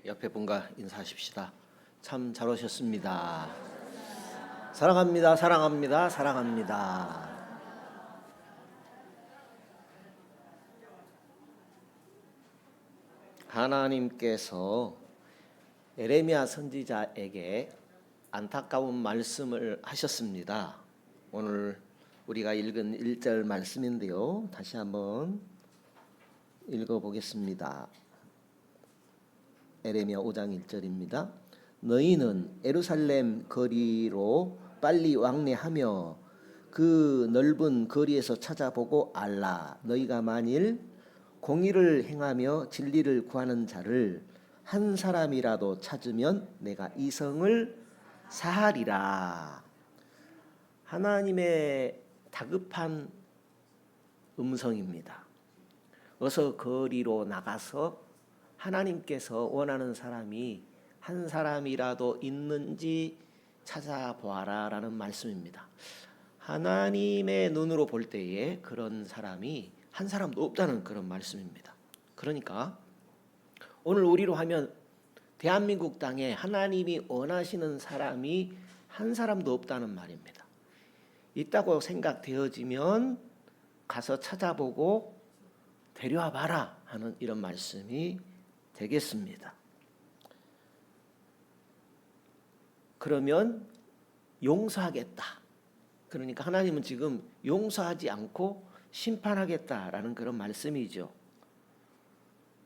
옆에 분과 인사하십시다. 참 잘 오셨습니다. 사랑합니다. 사랑합니다. 사랑합니다. 하나님께서 예레미야 선지자에게 안타까운 말씀을 하셨습니다. 오늘 우리가 읽은 1절 말씀인데요. 다시 한번 읽어보겠습니다. 예레미야 5장 1절입니다. 너희는 예루살렘 거리로 빨리 왕래하며 그 넓은 거리에서 찾아보고 알라. 너희가 만일 공의를 행하며 진리를 구하는 자를 한 사람이라도 찾으면 내가 이 성을 사하리라. 하나님의 다급한 음성입니다. 어서 거리로 나가서 하나님께서 원하는 사람이 한 사람이라도 있는지 찾아보아라 라는 말씀입니다. 하나님의 눈으로 볼 때에 그런 사람이 한 사람도 없다는 그런 말씀입니다. 그러니까 오늘 우리로 하면 대한민국 땅에 하나님이 원하시는 사람이 한 사람도 없다는 말입니다. 있다고 생각되어지면 가서 찾아보고 데려와 봐라 하는 이런 말씀이 되겠습니다. 그러면 용서하겠다. 그러니까 하나님은 지금 용서하지 않고 심판하겠다라는 그런 말씀이죠.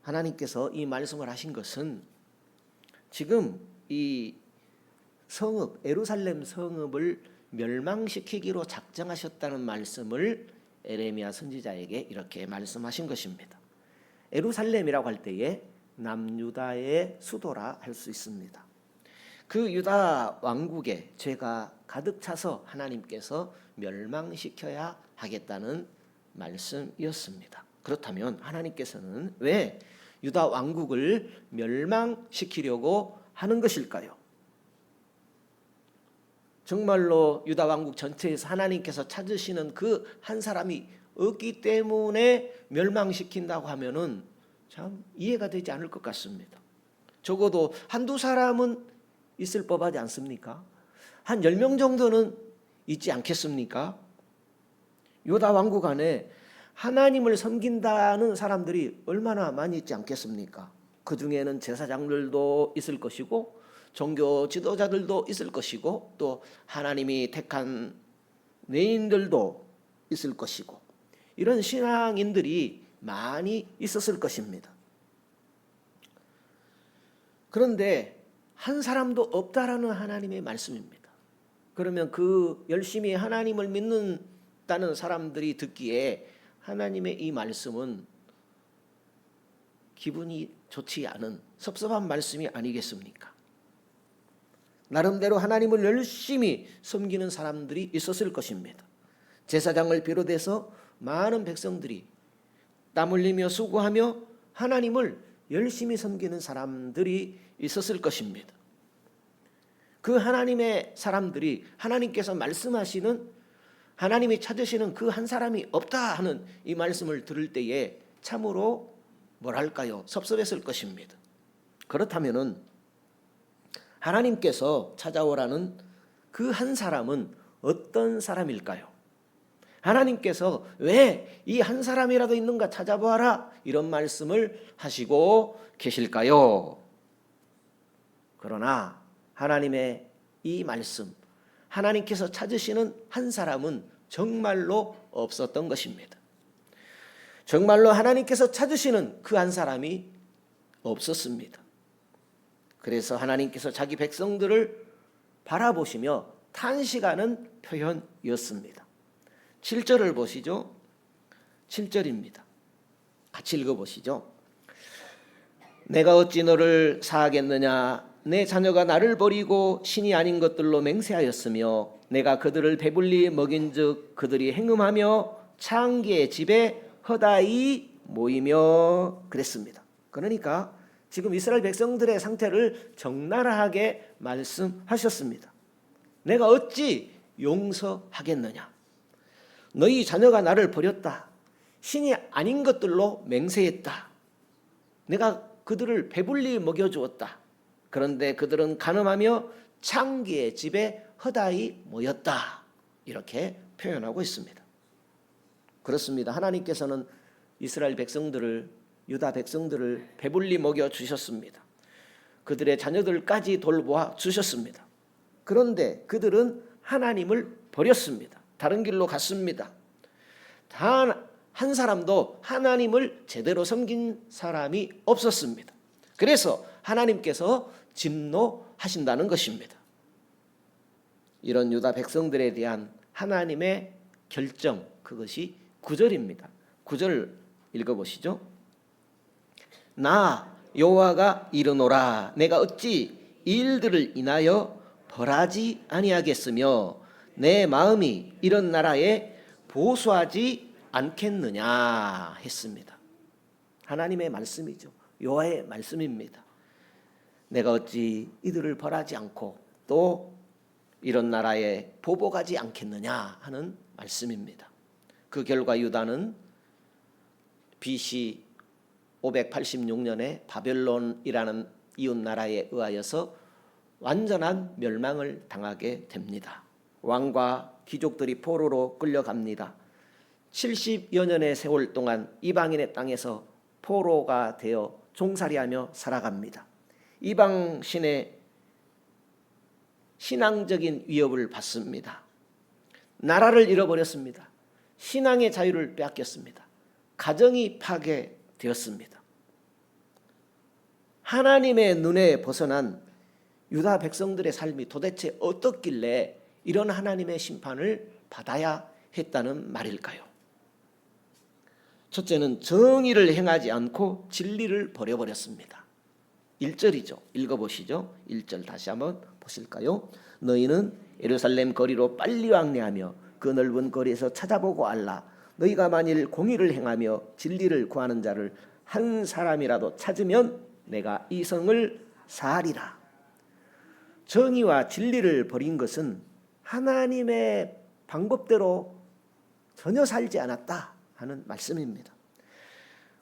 하나님께서 이 말씀을 하신 것은 지금 이 성읍, 예루살렘 성읍을 멸망시키기로 작정하셨다는 말씀을 예레미야 선지자에게 이렇게 말씀하신 것입니다. 예루살렘이라고 할 때에 남유다의 수도라 할 수 있습니다. 그 유다 왕국에 죄가 가득 차서 하나님께서 멸망시켜야 하겠다는 말씀이었습니다. 그렇다면 하나님께서는 왜 유다 왕국을 멸망시키려고 하는 것일까요? 정말로 유다 왕국 전체에서 하나님께서 찾으시는 그 한 사람이 없기 때문에 멸망시킨다고 하면은 참 이해가 되지 않을 것 같습니다. 적어도 한두 사람은 있을 법하지 않습니까? 한 10명 정도는 있지 않겠습니까? 유다 왕국 안에 하나님을 섬긴다는 사람들이 얼마나 많이 있지 않겠습니까? 그 중에는 제사장들도 있을 것이고 종교 지도자들도 있을 것이고 또 하나님이 택한 내인들도 있을 것이고 이런 신앙인들이 많이 있었을 것입니다. 그런데 한 사람도 없다라는 하나님의 말씀입니다. 그러면 그 열심히 하나님을 믿는다는 사람들이 듣기에 하나님의 이 말씀은 기분이 좋지 않은 섭섭한 말씀이 아니겠습니까? 나름대로 하나님을 열심히 섬기는 사람들이 있었을 것입니다. 제사장을 비롯해서 많은 백성들이 땀 흘리며 수고하며 하나님을 열심히 섬기는 사람들이 있었을 것입니다. 그 하나님의 사람들이 하나님께서 말씀하시는 하나님이 찾으시는 그 한 사람이 없다 하는 이 말씀을 들을 때에 참으로 뭐랄까요? 섭섭했을 것입니다. 그렇다면은 하나님께서 찾아오라는 그 한 사람은 어떤 사람일까요? 하나님께서 왜 이 한 사람이라도 있는가 찾아보아라 이런 말씀을 하시고 계실까요? 그러나 하나님의 이 말씀, 하나님께서 찾으시는 한 사람은 정말로 없었던 것입니다. 정말로 하나님께서 찾으시는 그 한 사람이 없었습니다. 그래서 하나님께서 자기 백성들을 바라보시며 탄식하는 표현이었습니다. 7절을 보시죠. 7절입니다. 같이 읽어보시죠. 내가 어찌 너를 사하겠느냐. 내 자녀가 나를 버리고 신이 아닌 것들로 맹세하였으며 내가 그들을 배불리 먹인즉 그들이 행음하며 창기의 집에 허다히 모이며 그랬습니다. 그러니까 지금 이스라엘 백성들의 상태를 적나라하게 말씀하셨습니다. 내가 어찌 용서하겠느냐. 너희 자녀가 나를 버렸다. 신이 아닌 것들로 맹세했다. 내가 그들을 배불리 먹여주었다. 그런데 그들은 간음하며 창기의 집에 허다히 모였다. 이렇게 표현하고 있습니다. 그렇습니다. 하나님께서는 이스라엘 백성들을, 유다 백성들을 배불리 먹여주셨습니다. 그들의 자녀들까지 돌보아 주셨습니다. 그런데 그들은 하나님을 버렸습니다. 다른 길로 갔습니다. 단 한 사람도 하나님을 제대로 섬긴 사람이 없었습니다. 그래서 하나님께서 진노하신다는 것입니다. 이런 유다 백성들에 대한 하나님의 결정, 그것이 9절입니다. 9절 읽어보시죠. 나 여호와가 이르노라 내가 어찌 이 일들을 인하여 벌하지 아니하겠으며 내 마음이 이런 나라에 보수하지 않겠느냐 했습니다. 하나님의 말씀이죠. 여호와의 말씀입니다. 내가 어찌 이들을 벌하지 않고 또 이런 나라에 보복하지 않겠느냐 하는 말씀입니다. 그 결과 유다는 BC 586년에 바벨론이라는 이웃 나라에 의하여서 완전한 멸망을 당하게 됩니다. 왕과 귀족들이 포로로 끌려갑니다. 70여 년의 세월 동안 이방인의 땅에서 포로가 되어 종살이하며 살아갑니다. 이방 신의 신앙적인 위협을 받습니다. 나라를 잃어버렸습니다. 신앙의 자유를 빼앗겼습니다. 가정이 파괴되었습니다. 하나님의 눈에 벗어난 유다 백성들의 삶이 도대체 어떻길래 이런 하나님의 심판을 받아야 했다는 말일까요? 첫째는 정의를 행하지 않고 진리를 버려버렸습니다. 1절이죠. 읽어보시죠. 1절 다시 한번 보실까요? 너희는 예루살렘 거리로 빨리 왕래하며 그 넓은 거리에서 찾아보고 알라. 너희가 만일 공의를 행하며 진리를 구하는 자를 한 사람이라도 찾으면 내가 이 성을 사하리라. 정의와 진리를 버린 것은 하나님의 방법대로 전혀 살지 않았다 하는 말씀입니다.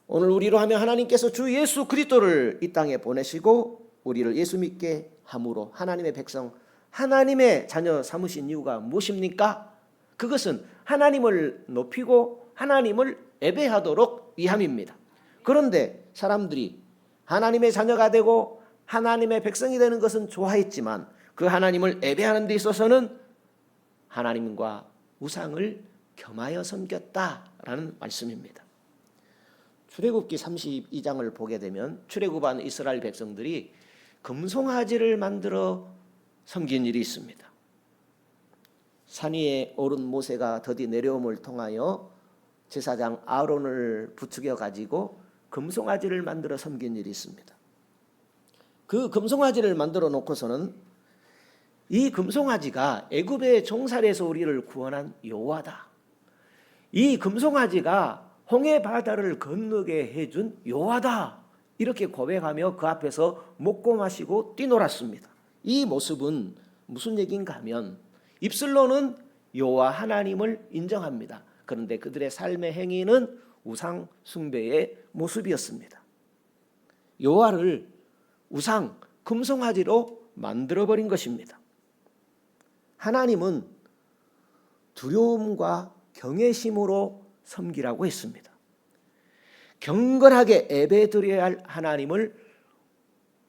오늘 우리로 하면 하나님께서 주 예수 그리스도를 이 땅에 보내시고 우리를 예수 믿게 함으로 하나님의 백성, 하나님의 자녀 삼으신 이유가 무엇입니까? 그것은 하나님을 높이고 하나님을 예배하도록 위함입니다. 그런데 사람들이 하나님의 자녀가 되고 하나님의 백성이 되는 것은 좋아했지만 그 하나님을 예배하는 데 있어서는 하나님과 우상을 겸하여 섬겼다라는 말씀입니다. 출애굽기 32장을 보게 되면 출애굽한 이스라엘 백성들이 금송아지를 만들어 섬긴 일이 있습니다. 산 위에 오른 모세가 더디 내려옴을 통하여 제사장 아론을 부추겨 가지고 금송아지를 만들어 섬긴 일이 있습니다. 그 금송아지를 만들어 놓고서는 이 금송아지가 애굽의 종살이에서 우리를 구원한 여호와다. 이 금송아지가 홍해 바다를 건너게 해준 여호와다. 이렇게 고백하며 그 앞에서 먹고 마시고 뛰놀았습니다. 이 모습은 무슨 얘기인가 하면 입술로는 여호와 하나님을 인정합니다. 그런데 그들의 삶의 행위는 우상 숭배의 모습이었습니다. 여호와를 우상, 금송아지로 만들어버린 것입니다. 하나님은 두려움과 경외심으로 섬기라고 했습니다. 경건하게 예배드려야 할 하나님을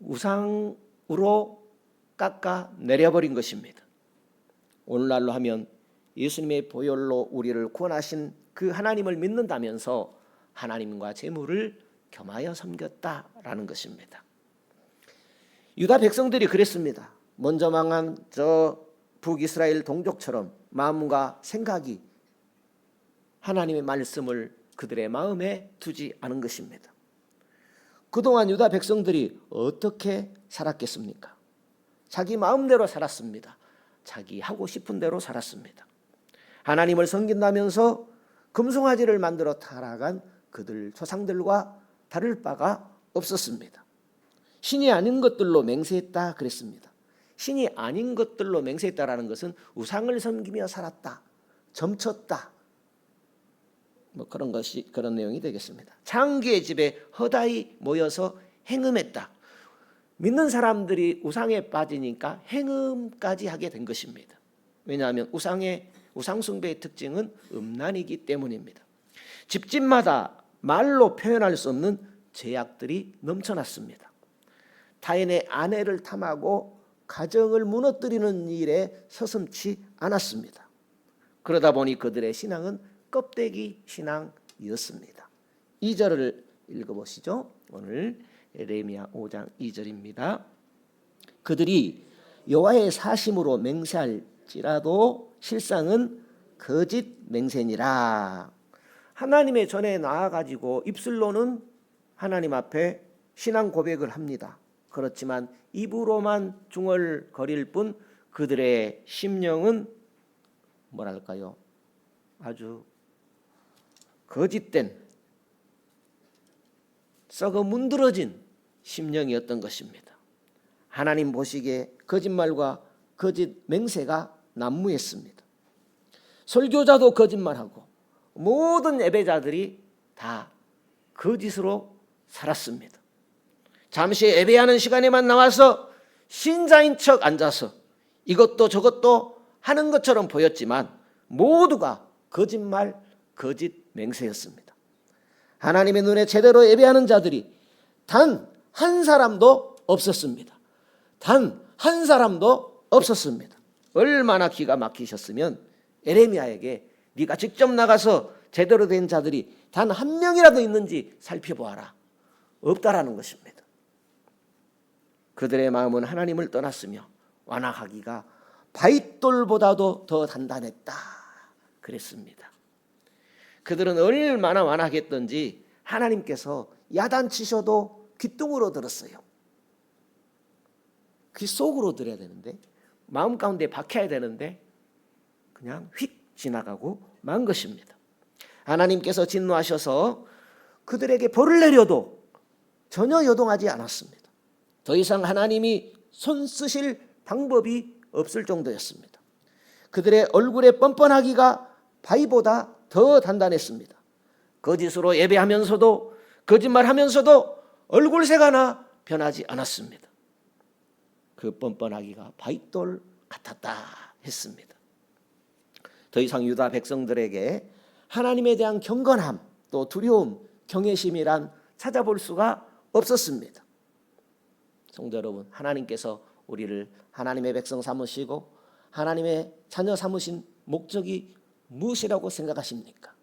우상으로 깎아 내려버린 것입니다. 오늘날로 하면 예수님의 보혈로 우리를 구원하신 그 하나님을 믿는다면서 하나님과 재물을 겸하여 섬겼다라는 것입니다. 유다 백성들이 그랬습니다. 먼저 망한 저 북이스라엘 동족처럼 마음과 생각이 하나님의 말씀을 그들의 마음에 두지 않은 것입니다. 그동안 유다 백성들이 어떻게 살았겠습니까? 자기 마음대로 살았습니다. 자기 하고 싶은 대로 살았습니다. 하나님을 섬긴다면서 금송아지를 만들어 타락한 그들 조상들과 다를 바가 없었습니다. 신이 아닌 것들로 맹세했다 그랬습니다. 신이 아닌 것들로 맹세했다라는 것은 우상을 섬기며 살았다, 점쳤다, 그런 내용이 되겠습니다. 창기의 집에 허다히 모여서 행음했다. 믿는 사람들이 우상에 빠지니까 행음까지 하게 된 것입니다. 왜냐하면 우상 숭배의 특징은 음란이기 때문입니다. 집집마다 말로 표현할 수 없는 죄악들이 넘쳐났습니다. 타인의 아내를 탐하고 가정을 무너뜨리는 일에 서슴지 않았습니다. 그러다 보니 그들의 신앙은 껍데기 신앙이었습니다. 2절을 읽어보시죠. 오늘 예레미야 5장 2절입니다. 그들이 여호와의 사심으로 맹세할지라도 실상은 거짓 맹세니라. 하나님의 전에 나아가지고 입술로는 하나님 앞에 신앙 고백을 합니다. 그렇지만 입으로만 중얼거릴 뿐 그들의 심령은 뭐랄까요? 아주 거짓된 썩어 문드러진 심령이었던 것입니다. 하나님 보시기에 거짓말과 거짓 맹세가 난무했습니다. 설교자도 거짓말하고 모든 예배자들이 다 거짓으로 살았습니다. 잠시 예배하는 시간에만 나와서 신자인 척 앉아서 이것도 저것도 하는 것처럼 보였지만 모두가 거짓말, 거짓 맹세였습니다. 하나님의 눈에 제대로 예배하는 자들이 단 한 사람도 없었습니다. 단 한 사람도 없었습니다. 얼마나 기가 막히셨으면 예레미야에게 네가 직접 나가서 제대로 된 자들이 단 한 명이라도 있는지 살펴보아라. 없다라는 것입니다. 그들의 마음은 하나님을 떠났으며 완악하기가 바윗돌보다도 더 단단했다 그랬습니다. 그들은 얼마나 완악했던지 하나님께서 야단치셔도 귓등으로 들었어요. 귀 속으로 들어야 되는데 마음 가운데 박혀야 되는데 그냥 휙 지나가고 만 것입니다. 하나님께서 진노하셔서 그들에게 벌을 내려도 전혀 요동하지 않았습니다. 더 이상 하나님이 손 쓰실 방법이 없을 정도였습니다. 그들의 얼굴의 뻔뻔하기가 바위보다 더 단단했습니다. 거짓으로 예배하면서도 거짓말하면서도 얼굴색 하나 변하지 않았습니다. 그 뻔뻔하기가 바윗돌 같았다 했습니다. 더 이상 유다 백성들에게 하나님에 대한 경건함 또 두려움, 경외심이란 찾아볼 수가 없었습니다. 성도 여러분, 하나님께서 우리를 하나님의 백성 삼으시고 하나님의 자녀 삼으신 목적이 무엇이라고 생각하십니까?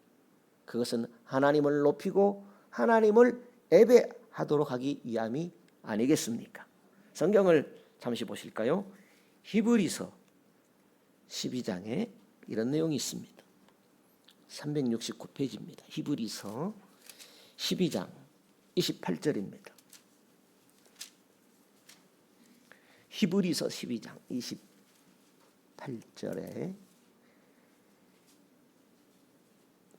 그것은 하나님을 높이고 하나님을 예배하도록 하기 위함이 아니겠습니까? 성경을 잠시 보실까요? 히브리서 12장에 이런 내용이 있습니다. 369페이지입니다. 히브리서 12장 28절입니다. 히브리서 12장 28절에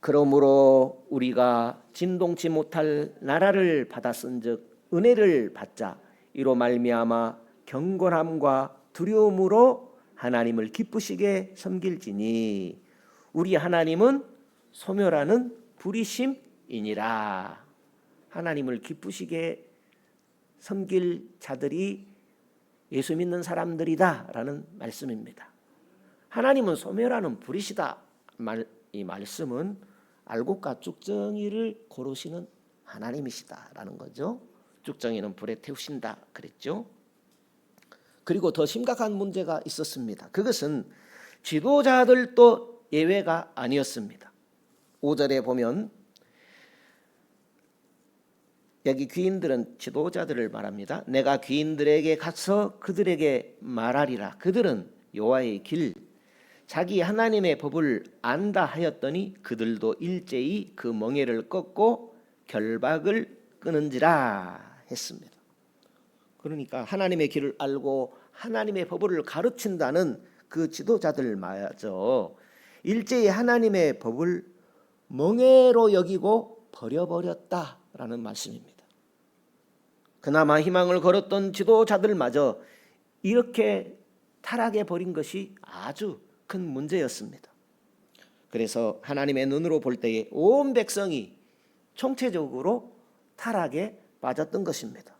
그러므로 우리가 진동치 못할 나라를 받았은즉 은혜를 받자 이로 말미암아 경건함과 두려움으로 하나님을 기쁘시게 섬길지니 우리 하나님은 소멸하는 불의심이니라. 하나님을 기쁘시게 섬길 자들이 예수 믿는 사람들이다라는 말씀입니다. 하나님은 소멸하는 불의시다. 이 말씀은 알곡과 쭉정이를 고르시는 하나님이시다라는 거죠. 쭉정이는 불에 태우신다 그랬죠. 그리고 더 심각한 문제가 있었습니다. 그것은 지도자들도 예외가 아니었습니다. 5절에 보면 여기 귀인들은 지도자들을 말합니다. 내가 귀인들에게 가서 그들에게 말하리라. 그들은 여호와의 길 자기 하나님의 법을 안다 하였더니 그들도 일제히 그 멍에를 꺾고 결박을 끊은지라 했습니다. 그러니까 하나님의 길을 알고 하나님의 법을 가르친다는 그 지도자들마저 일제히 하나님의 법을 멍에로 여기고 버려버렸다라는 말씀입니다. 그나마 희망을 걸었던 지도자들마저 이렇게 타락해 버린 것이 아주 큰 문제였습니다. 그래서 하나님의 눈으로 볼 때에 온 백성이 총체적으로 타락에 빠졌던 것입니다.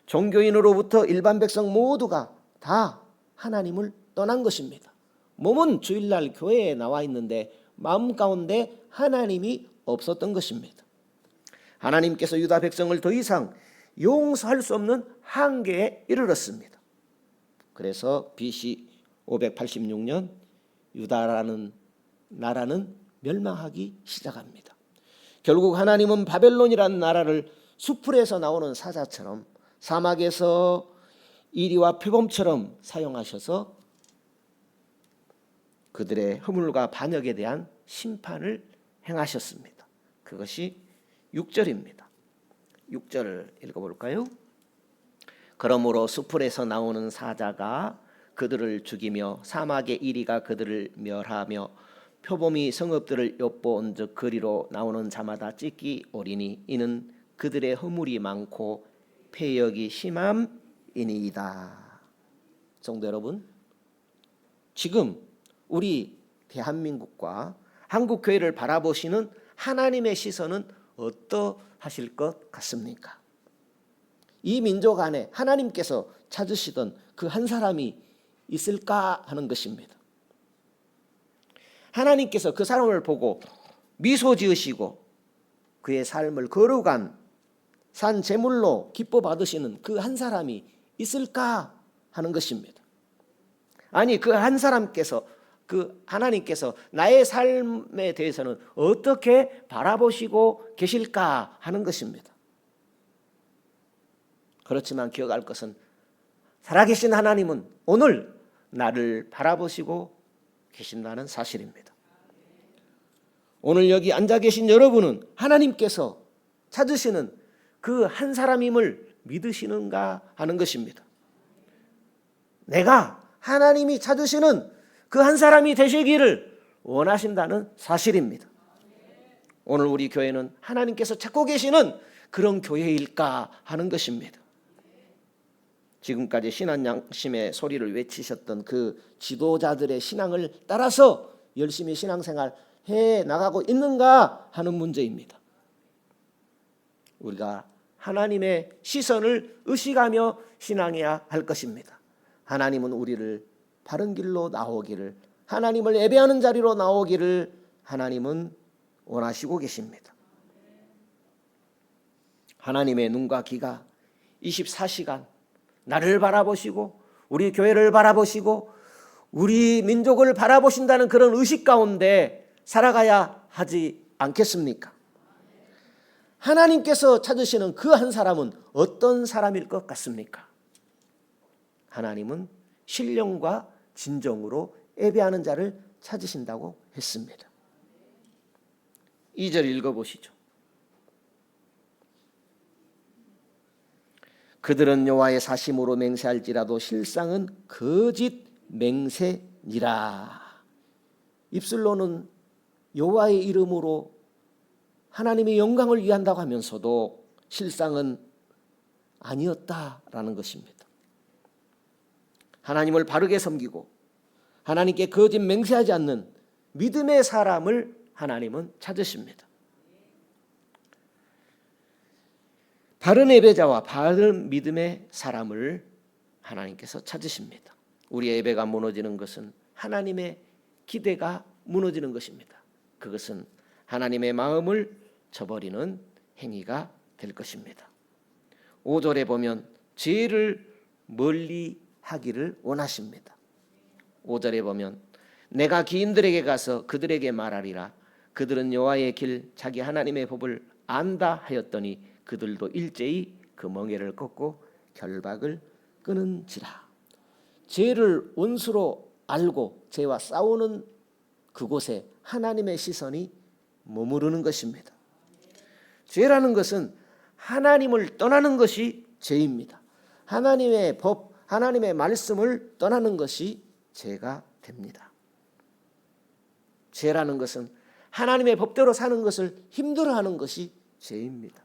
종교인으로부터 일반 백성 모두가 다 하나님을 떠난 것입니다. 몸은 주일날 교회에 나와 있는데 마음 가운데 하나님이 없었던 것입니다. 하나님께서 유다 백성을 더 이상 용서할 수 없는 한계에 이르렀습니다. 그래서 BC 586년 유다라는 나라는 멸망하기 시작합니다. 결국 하나님은 바벨론이라는 나라를 수풀에서 나오는 사자처럼 사막에서 이리와 표범처럼 사용하셔서 그들의 허물과 반역에 대한 심판을 행하셨습니다. 그것이 6절입니다. 6절을 읽어볼까요? 그러므로 수풀에서 나오는 사자가 그들을 죽이며 사막의 이리가 그들을 멸하며 표범이 성읍들을 엿보온즉 그리로 나오는 자마다 찢기 오리니 이는 그들의 허물이 많고 패역이 심함이니이다. 성도 여러분, 지금 우리 대한민국과 한국교회를 바라보시는 하나님의 시선은 어떠하실 것 같습니까? 이 민족 안에 하나님께서 찾으시던 그 한 사람이 있을까 하는 것입니다. 하나님께서 그 사람을 보고 미소 지으시고 그의 삶을 거룩한 산 제물로 기뻐 받으시는 그 한 사람이 있을까 하는 것입니다. 아니, 그 한 사람께서, 그 하나님께서 나의 삶에 대해서는 어떻게 바라보시고 계실까 하는 것입니다. 그렇지만 기억할 것은 살아계신 하나님은 오늘 나를 바라보시고 계신다는 사실입니다. 오늘 여기 앉아 계신 여러분은 하나님께서 찾으시는 그 한 사람임을 믿으시는가 하는 것입니다. 내가 하나님이 찾으시는 그 한 사람이 되시기를 원하신다는 사실입니다. 오늘 우리 교회는 하나님께서 찾고 계시는 그런 교회일까 하는 것입니다. 지금까지 신앙 양심의 소리를 외치셨던 그 지도자들의 신앙을 따라서 열심히 신앙생활 해 나가고 있는가 하는 문제입니다. 우리가 하나님의 시선을 의식하며 신앙해야 할 것입니다. 하나님은 우리를 바른 길로 나오기를, 하나님을 예배하는 자리로 나오기를 하나님은 원하시고 계십니다. 하나님의 눈과 귀가 24시간 나를 바라보시고 우리 교회를 바라보시고 우리 민족을 바라보신다는 그런 의식 가운데 살아가야 하지 않겠습니까? 하나님께서 찾으시는 그 한 사람은 어떤 사람일 것 같습니까? 하나님은 신령과 진정으로 예배하는 자를 찾으신다고 했습니다. 2절 읽어보시죠. 그들은 여호와의 사심으로 맹세할지라도 실상은 거짓 맹세니라. 입술로는 여호와의 이름으로 하나님의 영광을 위한다고 하면서도 실상은 아니었다라는 것입니다. 하나님을 바르게 섬기고 하나님께 거짓 맹세하지 않는 믿음의 사람을 하나님은 찾으십니다. 바른 예배자와 바른 믿음의 사람을 하나님께서 찾으십니다. 우리의 예배가 무너지는 것은 하나님의 기대가 무너지는 것입니다. 그것은 하나님의 마음을 저버리는 행위가 될 것입니다. 5절에 보면 죄를 멀리 하기를 원하십니다. 5절에 보면 내가 기인들에게 가서 그들에게 말하리라. 그들은 여호와의 길 자기 하나님의 법을 안다 하였더니 그들도 일제히 그 멍에를 꺾고 결박을 끊은지라. 죄를 원수로 알고 죄와 싸우는 그곳에 하나님의 시선이 머무르는 것입니다. 죄라는 것은 하나님을 떠나는 것이 죄입니다. 하나님의 법, 하나님의 말씀을 떠나는 것이 죄가 됩니다. 죄라는 것은 하나님의 법대로 사는 것을 힘들어하는 것이 죄입니다.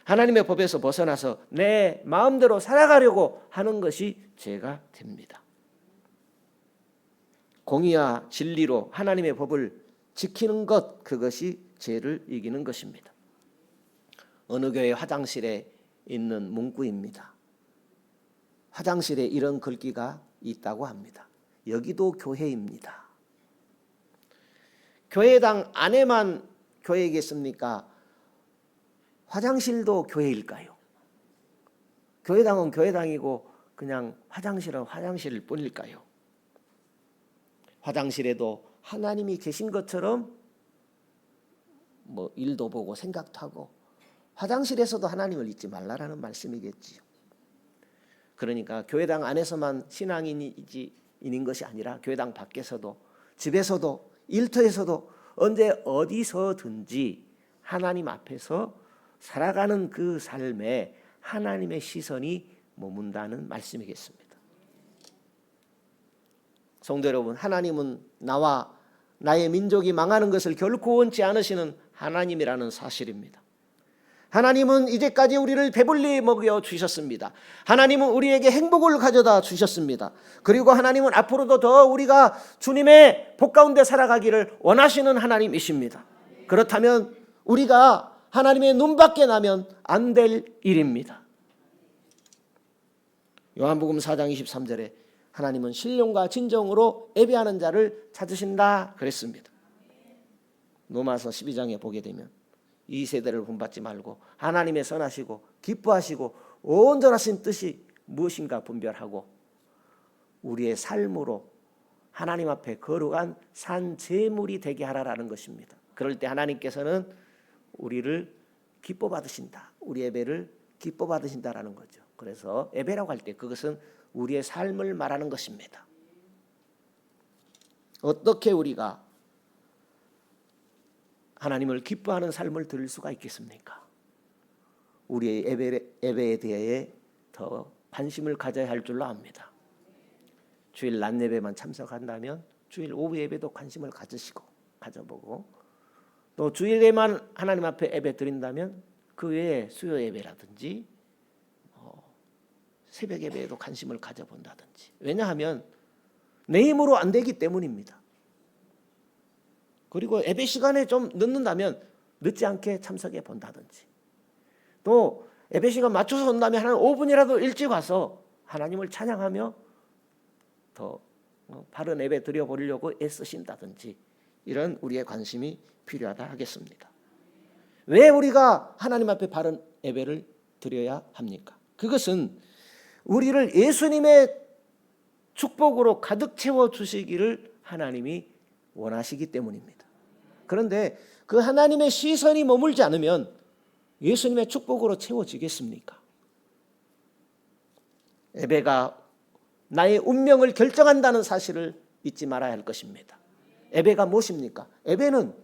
하나님의 법에서 벗어나서 내 마음대로 살아가려고 하는 것이 죄가 됩니다. 공의와 진리로 하나님의 법을 지키는 것, 그것이 죄를 이기는 것입니다. 어느 교회 화장실에 있는 문구입니다. 화장실에 이런 글귀가 있다고 합니다. 여기도 교회입니다. 교회당 안에만 교회이겠습니까? 화장실도 교회일까요? 교회당은 교회당이고 그냥 화장실은 화장실일 뿐일까요? 화장실에도 하나님이 계신 것처럼 일도 보고 생각도 하고, 화장실에서도 하나님을 잊지 말라라는 말씀이겠지요. 그러니까 교회당 안에서만 신앙인인 것이 아니라 교회당 밖에서도, 집에서도, 일터에서도, 언제 어디서든지 하나님 앞에서 살아가는 그 삶에 하나님의 시선이 머문다는 말씀이겠습니다. 성도 여러분, 하나님은 나와 나의 민족이 망하는 것을 결코 원치 않으시는 하나님이라는 사실입니다. 하나님은 이제까지 우리를 배불리 먹여 주셨습니다. 하나님은 우리에게 행복을 가져다 주셨습니다. 그리고 하나님은 앞으로도 더 우리가 주님의 복 가운데 살아가기를 원하시는 하나님이십니다. 그렇다면 우리가 하나님의 눈밖에 나면 안 될 일입니다. 요한복음 4장 23절에 하나님은 신령과 진정으로 예배하는 자를 찾으신다 그랬습니다. 로마서 12장에 보게 되면 이 세대를 본받지 말고 하나님의 선하시고 기뻐하시고 온전하신 뜻이 무엇인가 분별하고 우리의 삶으로 하나님 앞에 거룩한 산 제물이 되게 하라라는 것입니다. 그럴 때 하나님께서는 우리를 기뻐 받으신다. 우리 예배를 기뻐 받으신다라는 거죠. 그래서 예배라고 할 때 그것은 우리의 삶을 말하는 것입니다. 어떻게 우리가 하나님을 기뻐하는 삶을 들을 수가 있겠습니까? 우리의 예배에 대해 더 관심을 가져야 할 줄로 압니다. 주일 낮 예배만 참석한다면 주일 오후 예배도 관심을 가져보고, 또 주일에만 하나님 앞에 예배 드린다면 그 외에 수요 예배라든지 새벽 예배에도 관심을 가져본다든지. 왜냐하면 내 힘으로 안 되기 때문입니다. 그리고 예배 시간에 좀 늦는다면 늦지 않게 참석해 본다든지, 또 예배 시간 맞춰서 온다면 한 5분이라도 일찍 와서 하나님을 찬양하며 더 바른 예배 드려보려고 애쓰신다든지, 이런 우리의 관심이 필요하다 하겠습니다. 왜 우리가 하나님 앞에 바른 예배를 드려야 합니까? 그것은 우리를 예수님의 축복으로 가득 채워주시기를 하나님이 원하시기 때문입니다. 그런데 그 하나님의 시선이 머물지 않으면 예수님의 축복으로 채워지겠습니까? 예배가 나의 운명을 결정한다는 사실을 잊지 말아야 할 것입니다. 예배가 무엇입니까? 예배는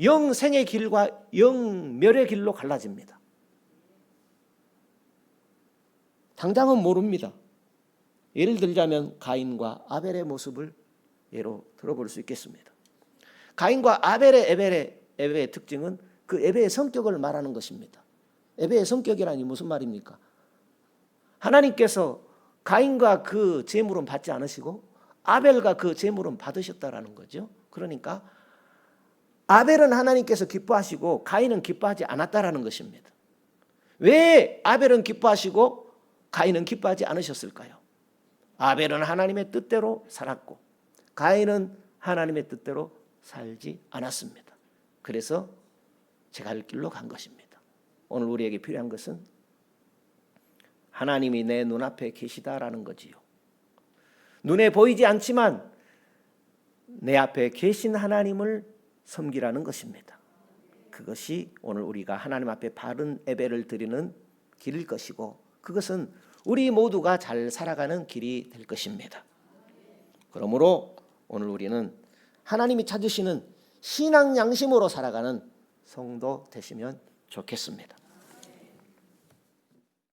영생의 길과 영멸의 길로 갈라집니다. 당장은 모릅니다. 예를 들자면 가인과 아벨의 모습을 예로 들어볼 수 있겠습니다. 가인과 아벨의 예배의 특징은 그 예배의 성격을 말하는 것입니다. 예배의 성격이라니 무슨 말입니까? 하나님께서 가인과 그 제물은 받지 않으시고 아벨과 그 제물은 받으셨다라는 거죠. 그러니까 아벨은 하나님께서 기뻐하시고 가인은 기뻐하지 않았다라는 것입니다. 왜 아벨은 기뻐하시고 가인은 기뻐하지 않으셨을까요? 아벨은 하나님의 뜻대로 살았고 가인은 하나님의 뜻대로 살지 않았습니다. 그래서 제 갈 길로 간 것입니다. 오늘 우리에게 필요한 것은 하나님이 내 눈앞에 계시다라는 거지요. 눈에 보이지 않지만 내 앞에 계신 하나님을 섬기라는 것입니다. 그것이 오늘 우리가 하나님 앞에 바른 예배를 드리는 길일 것이고, 그것은 우리 모두가 잘 살아가는 길이 될 것입니다. 그러므로 오늘 우리는 하나님이 찾으시는 신앙 양심으로 살아가는 성도 되시면 좋겠습니다.